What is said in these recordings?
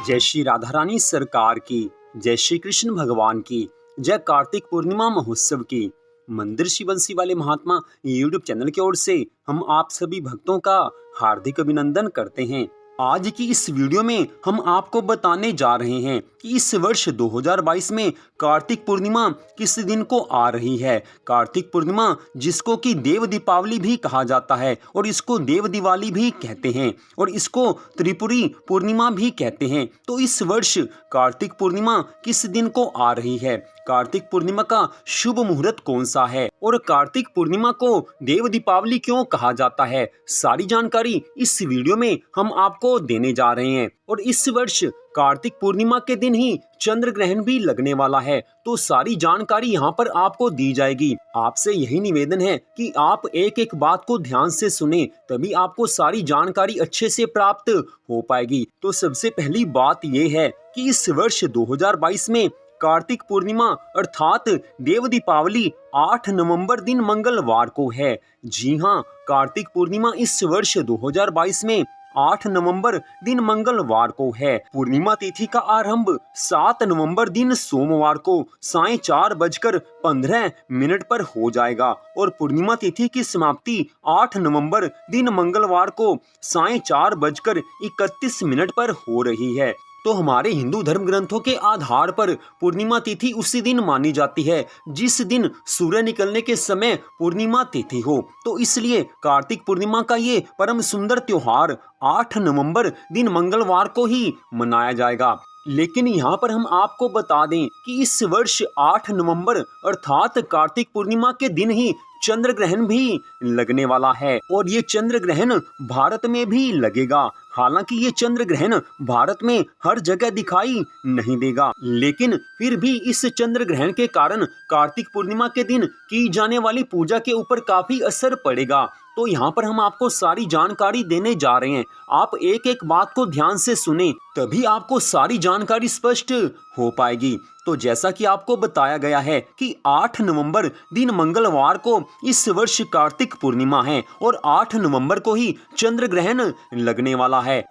जय श्री राधा रानी सरकार की, जय श्री कृष्ण भगवान की, जय कार्तिक पूर्णिमा महोत्सव की। मंदिर श्री बंसी वाले महात्मा यूट्यूब चैनल की ओर से हम आप सभी भक्तों का हार्दिक अभिनंदन करते हैं। आज की इस वीडियो में हम आपको बताने जा रहे हैं कि इस वर्ष 2022 में कार्तिक पूर्णिमा किस दिन को आ रही है। कार्तिक पूर्णिमा जिसको कि देव दीपावली भी कहा जाता है और इसको देव दिवाली भी कहते हैं और इसको त्रिपुरी पूर्णिमा भी कहते हैं। तो इस वर्ष कार्तिक पूर्णिमा किस दिन को आ रही है, कार्तिक पूर्णिमा का शुभ मुहूर्त कौन सा है और कार्तिक पूर्णिमा को देव दीपावली क्यों कहा जाता है, सारी जानकारी इस वीडियो में हम आपको देने जा रहे हैं। और इस वर्ष कार्तिक पूर्णिमा के दिन ही चंद्र ग्रहण भी लगने वाला है, तो सारी जानकारी यहाँ पर आपको दी जाएगी। आपसे यही निवेदन है कि आप एक एक बात को ध्यान से सुने, तभी आपको सारी जानकारी अच्छे से प्राप्त हो पाएगी। तो सबसे पहली बात यह है कि इस वर्ष 2022 में कार्तिक पूर्णिमा अर्थात देव दीपावली 8 नवंबर दिन मंगलवार को है। जी हाँ, कार्तिक पूर्णिमा इस वर्ष 2022 में 8 नवंबर दिन मंगलवार को है। पूर्णिमा तिथि का आरंभ 7 नवंबर दिन सोमवार को साय 4:15 पर हो जाएगा और पूर्णिमा तिथि की समाप्ति 8 नवंबर दिन मंगलवार को साय 4:31 पर हो रही है। तो हमारे हिंदू धर्म ग्रंथों के आधार पर पूर्णिमा तिथि उसी दिन मानी जाती है जिस दिन सूर्य निकलने के समय पूर्णिमा तिथि हो। तो इसलिए कार्तिक पूर्णिमा का ये परम सुंदर त्योहार 8 नवंबर दिन मंगलवार को ही मनाया जाएगा। लेकिन यहाँ पर हम आपको बता दें कि इस वर्ष 8 नवंबर अर्थात कार्तिक पूर्णिमा के दिन ही चंद्र ग्रहण भी लगने वाला है और ये चंद्र ग्रहण भारत में भी लगेगा। हालांकि ये चंद्र ग्रहण भारत में हर जगह दिखाई नहीं देगा, लेकिन फिर भी इस चंद्र ग्रहण के कारण कार्तिक पूर्णिमा के दिन की जाने वाली पूजा के ऊपर काफी असर पड़ेगा। तो यहाँ पर हम आपको सारी जानकारी देने जा रहे हैं। आप एक एक बात को ध्यान से सुने, तभी आपको सारी जानकारी स्पष्ट हो पाएगी। तो जैसा कि आपको बताया गया है कि 8 नवंबर दिन मंगलवार को इस वर्ष कार्तिक पूर्णिमा है और 8 नवंबर को ही चंद्र ग्रहण लगने वाला है।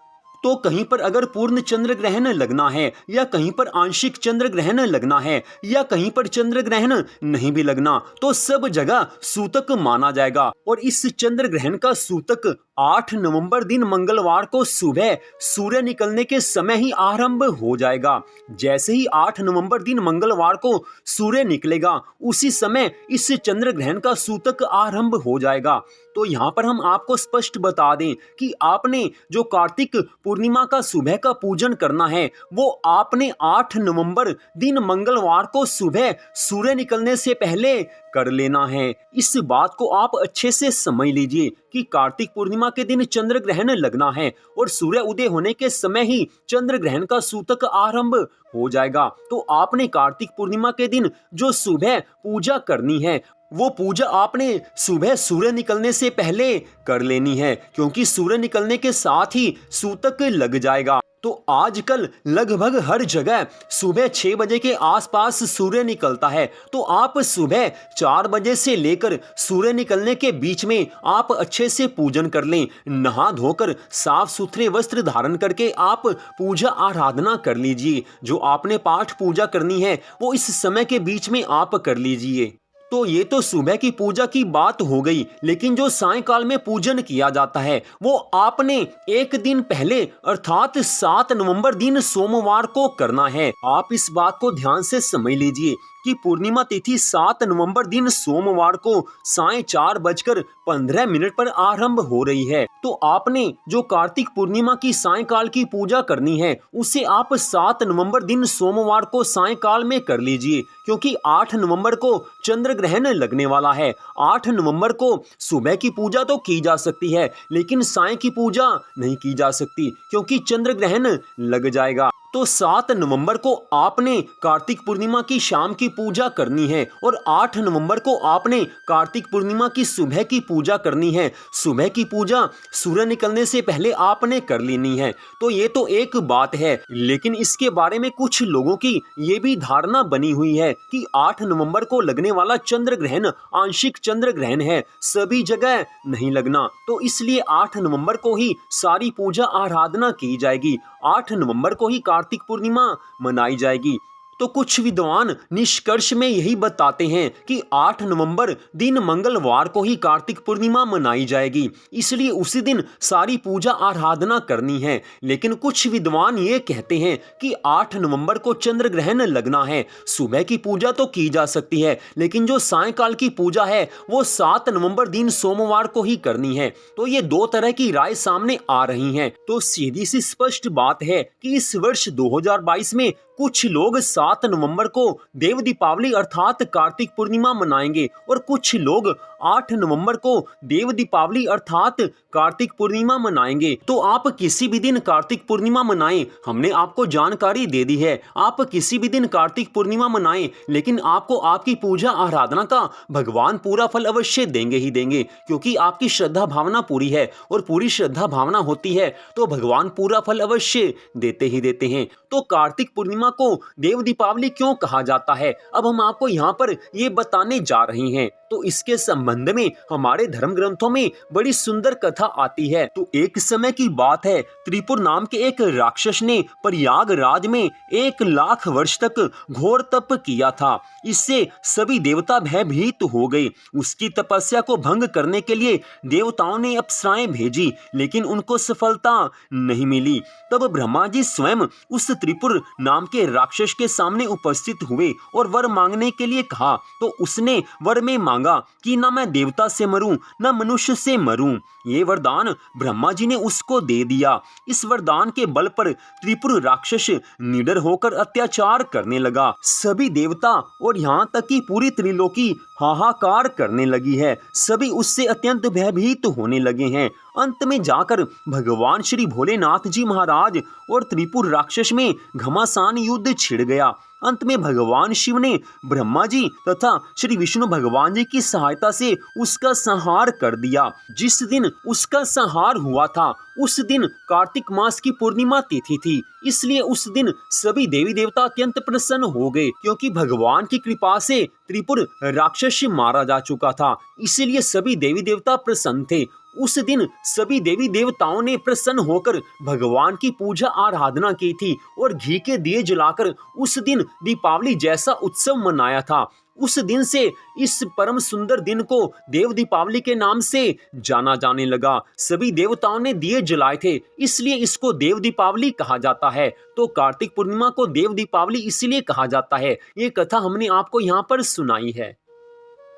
तो कहीं पर अगर पूर्ण चंद्र ग्रहण लगना है या कहीं पर आंशिक चंद्र ग्रहण लगना है या कहीं पर चंद्र ग्रहण नहीं भी लगना, तो सब जगह सूतक माना जाएगा और इस चंद्र ग्रहण का सूतक 8 नवंबर दिन मंगलवार को सुबह सूर्य निकलने के समय ही आरंभ हो जाएगा। जैसे ही 8 नवंबर दिन मंगलवार को सूर्य निकलेगा उसी समय इस चंद्र ग्रहण का सूतक आरंभ हो जाएगा। तो यहाँ पर हम आपको स्पष्ट बता दें कि आपने जो कार्तिक पूर्णिमा का सुबह का पूजन करना है वो आपने 8 नवंबर दिन मंगलवार को सुबह सूर्य निकलने से पहले कर लेना है। इस बात को आप अच्छे से समझ लीजिए कि कार्तिक पूर्णिमा के दिन चंद्र ग्रहण लगना है और सूर्य उदय होने के समय ही चंद्र ग्रहण का सूतक आरंभ हो जाएगा। तो आपने कार्तिक पूर्णिमा के दिन जो सुबह पूजा करनी है वो पूजा आपने सुबह सूर्य निकलने से पहले कर लेनी है, क्योंकि सूर्य निकलने के साथ ही सूतक लग जाएगा। तो आजकल लगभग हर जगह सुबह 6 बजे के आसपास सूर्य निकलता है, तो आप सुबह 4 बजे से लेकर सूर्य निकलने के बीच में आप अच्छे से पूजन कर लें। नहा धोकर साफ सुथरे वस्त्र धारण करके आप पूजा आराधना कर लीजिए। जो आपने पाठ पूजा करनी है वो इस समय के बीच में आप कर लीजिए। तो ये तो सुबह की पूजा की बात हो गई, लेकिन जो सायंकाल में पूजन किया जाता है वो आपने एक दिन पहले अर्थात 7 नवंबर दिन सोमवार को करना है। आप इस बात को ध्यान से समझ लीजिए कि पूर्णिमा तिथि 7 नवंबर दिन सोमवार को साय 4:15 पर आरंभ हो रही है। तो आपने जो कार्तिक पूर्णिमा की सायंकाल की पूजा करनी है उसे आप 7 नवंबर दिन सोमवार को सायंकाल में कर लीजिए, क्योंकि 8 नवंबर को चंद्र ग्रहण लगने वाला है। 8 नवंबर को सुबह की पूजा तो की जा सकती है, लेकिन साय की पूजा नहीं की जा सकती क्योंकि चंद्र ग्रहण लग जाएगा। तो 7 नवंबर को आपने कार्तिक पूर्णिमा की शाम की पूजा करनी है और 8 नवंबर को आपने कार्तिक पूर्णिमा की सुबह की पूजा करनी है। सुबह की पूजा सूर्य निकलने से पहले आपने कर लेनी है। तो ये तो एक बात है, लेकिन इसके बारे में कुछ लोगों की ये भी धारणा बनी हुई है कि 8 नवंबर को लगने वाला चंद्र ग्रहण आंशिक चंद्र ग्रहण है, सभी जगह नहीं लगना। तो इसलिए 8 नवंबर को ही सारी पूजा आराधना की जाएगी। 8 नवंबर को ही कार्तिक पूर्णिमा मनाई जाएगी। तो कुछ विद्वान निष्कर्ष में यही बताते हैं कि 8 नवंबर दिन मंगलवार को ही कार्तिक पूर्णिमा मनाई जाएगी, इसलिए उसी दिन सारी पूजा आराधना करनी है। लेकिन कुछ विद्वान ये कहते हैं कि 8 नवंबर को चंद्र ग्रहण लगना है, सुबह की पूजा तो की जा सकती है, लेकिन जो सायंकाल की पूजा है वो 7 नवंबर दिन सोमवार को ही करनी है। तो ये दो तरह की राय सामने आ रही हैं। तो सीधी सी स्पष्ट बात है कि इस वर्ष 2022 में कुछ लोग 7 नवंबर को देव दीपावली अर्थात कार्तिक पूर्णिमा मनाएंगे और कुछ लोग 8 नवंबर को देव दीपावली अर्थात कार्तिक पूर्णिमा मनाएंगे। तो आप किसी भी दिन कार्तिक पूर्णिमा मनाएं, हमने आपको जानकारी दे दी है। आप किसी भी दिन कार्तिक पूर्णिमा मनाएं, लेकिन आपको आपकी पूजा आराधना का भगवान पूरा फल अवश्य देंगे ही देंगे, क्योंकि आपकी श्रद्धा भावना पूरी है और पूरी श्रद्धा भावना होती है तो भगवान पूरा फल अवश्य देते ही देते हैं। तो कार्तिक पूर्णिमा को देव दीपावली क्यों कहा जाता है, अब हम आपको यहाँ पर ये बताने जा रहे हैं। तो इसके संबंध में हमारे धर्म ग्रंथों में बड़ी सुंदर कथा आती है। तो एक समय की बात है, त्रिपुर नाम के एक राक्षस ने प्रयागराज में 1 लाख वर्ष तक घोर तप किया था। इससे सभी देवता भयभीत हो गए। उसकी तपस्या को भंग करने के लिए देवताओं ने अप्सराएं भेजी, लेकिन उनको सफलता नहीं मिली। तब ब्रह्मा जी स्वयं उस त्रिपुर नाम के राक्षस के सामने उपस्थित हुए और वर मांगने के लिए कहा। तो उसने वर में मांगा कि ना मैं देवता से मरूं ना मनुष्य से मरूं। ये वरदान ब्रह्मा जी ने उसको दे दिया। इस वरदान के बल पर त्रिपुर राक्षस निडर होकर अत्याचार करने लगा। सभी देवता और यहाँ तक कि पूरी त्रिलोकी हाहाकार करने लगी है। सभी उससे अत्यंत भयभीत होने लगे हैं। अंत में जाकर भगवान श्री भोलेनाथ जी महाराज और त्रिपुर राक्षस में घमासान युद्ध छिड़ गया। अंत में भगवान शिव ने ब्रह्मा जी तथा श्री विष्णु भगवान जी की सहायता से उसका संहार कर दिया। जिस दिन उसका संहार हुआ था उस दिन कार्तिक मास की पूर्णिमा तिथि थी, इसलिए उस दिन सभी देवी देवता अत्यंत प्रसन्न हो गए, क्योंकि भगवान की कृपा से त्रिपुर राक्षस मारा जा चुका था। इसीलिए सभी देवी देवता प्रसन्न थे। उस दिन सभी देवी देवताओं ने प्रसन्न होकर भगवान की पूजा आराधना की थी और घी के दिए जलाकर उस दिन दीपावली जैसा उत्सव मनाया था। उस दिन से इस परम सुंदर दिन को देव दीपावली के नाम से जाना जाने लगा। सभी देवताओं ने दिए जलाए थे, इसलिए इसको देव दीपावली कहा जाता है। तो कार्तिक पूर्णिमा को देव दीपावली इसलिए कहा जाता है। ये कथा हमने आपको यहाँ पर सुनाई है।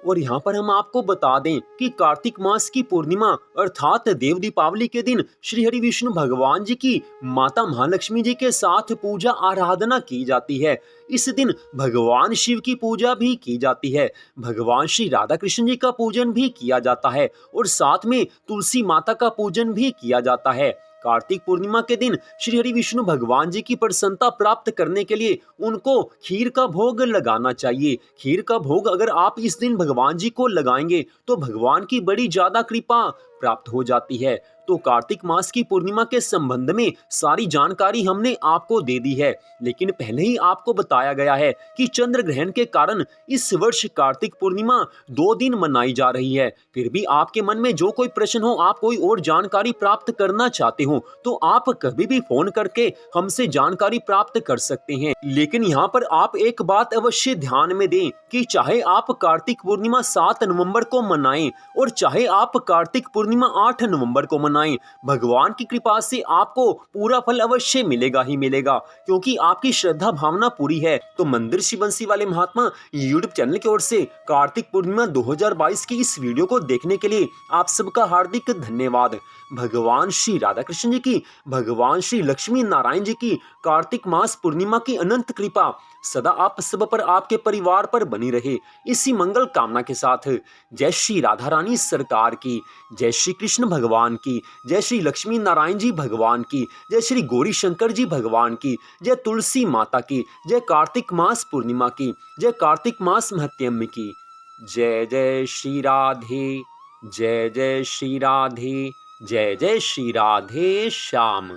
और यहाँ पर हम आपको बता दें कि कार्तिक मास की पूर्णिमा अर्थात देव दीपावली के दिन श्री हरि विष्णु भगवान जी की माता महालक्ष्मी जी के साथ पूजा आराधना की जाती है। इस दिन भगवान शिव की पूजा भी की जाती है, भगवान श्री राधा कृष्ण जी का पूजन भी किया जाता है और साथ में तुलसी माता का पूजन भी किया जाता है। कार्तिक पूर्णिमा के दिन श्री हरि विष्णु भगवान जी की प्रसन्नता प्राप्त करने के लिए उनको खीर का भोग लगाना चाहिए। खीर का भोग अगर आप इस दिन भगवान जी को लगाएंगे तो भगवान की बड़ी ज्यादा कृपा प्राप्त हो जाती है। तो कार्तिक मास की पूर्णिमा के संबंध में सारी जानकारी हमने आपको दे दी है, लेकिन पहले ही आपको बताया गया है कि चंद्र ग्रहण के कारण इस वर्ष कार्तिक पूर्णिमा 2 दिन मनाई जा रही है। फिर भी आपके मन में जो कोई प्रश्न हो, आप कोई और जानकारी प्राप्त करना चाहते हो, तो आप कभी भी फोन करके हमसे जानकारी प्राप्त कर सकते हैं। लेकिन यहाँ पर आप एक बात अवश्य ध्यान में दें कि चाहे आप कार्तिक पूर्णिमा 7 नवंबर को मनाएं और चाहे आप कार्तिक पूर्णिमा 8 नवंबर को मनाएं, भगवान की कृपा से आपको पूरा फल अवश्य मिलेगा ही मिलेगा, क्योंकि आपकी श्रद्धा भावना पूरी है। तो मंदिर श्री बंसी वाले महात्मा यूट्यूब चैनल की ओर से कार्तिक पूर्णिमा 2022 की इस वीडियो को देखने के लिए आप सबका हार्दिक धन्यवाद। भगवान श्री राधा कृष्ण जी की, भगवान श्री लक्ष्मी नारायण जी की कार्तिक मास पूर्णिमा की अनंत कृपा सदा आप सब पर, आपके परिवार पर बनी रहे, इसी मंगल कामना के साथ जय श्री राधा रानी सरकार की, जय श्री कृष्ण भगवान की, जय श्री लक्ष्मी नारायण जी भगवान की, जय श्री गौरी शंकर जी भगवान की, जय तुलसी माता की, जय कार्तिक मास पूर्णिमा की, जय कार्तिक मास महत्यम की। जय जय श्री राधे, जय जय श्री राधे, जय जय श्री राधे श्याम।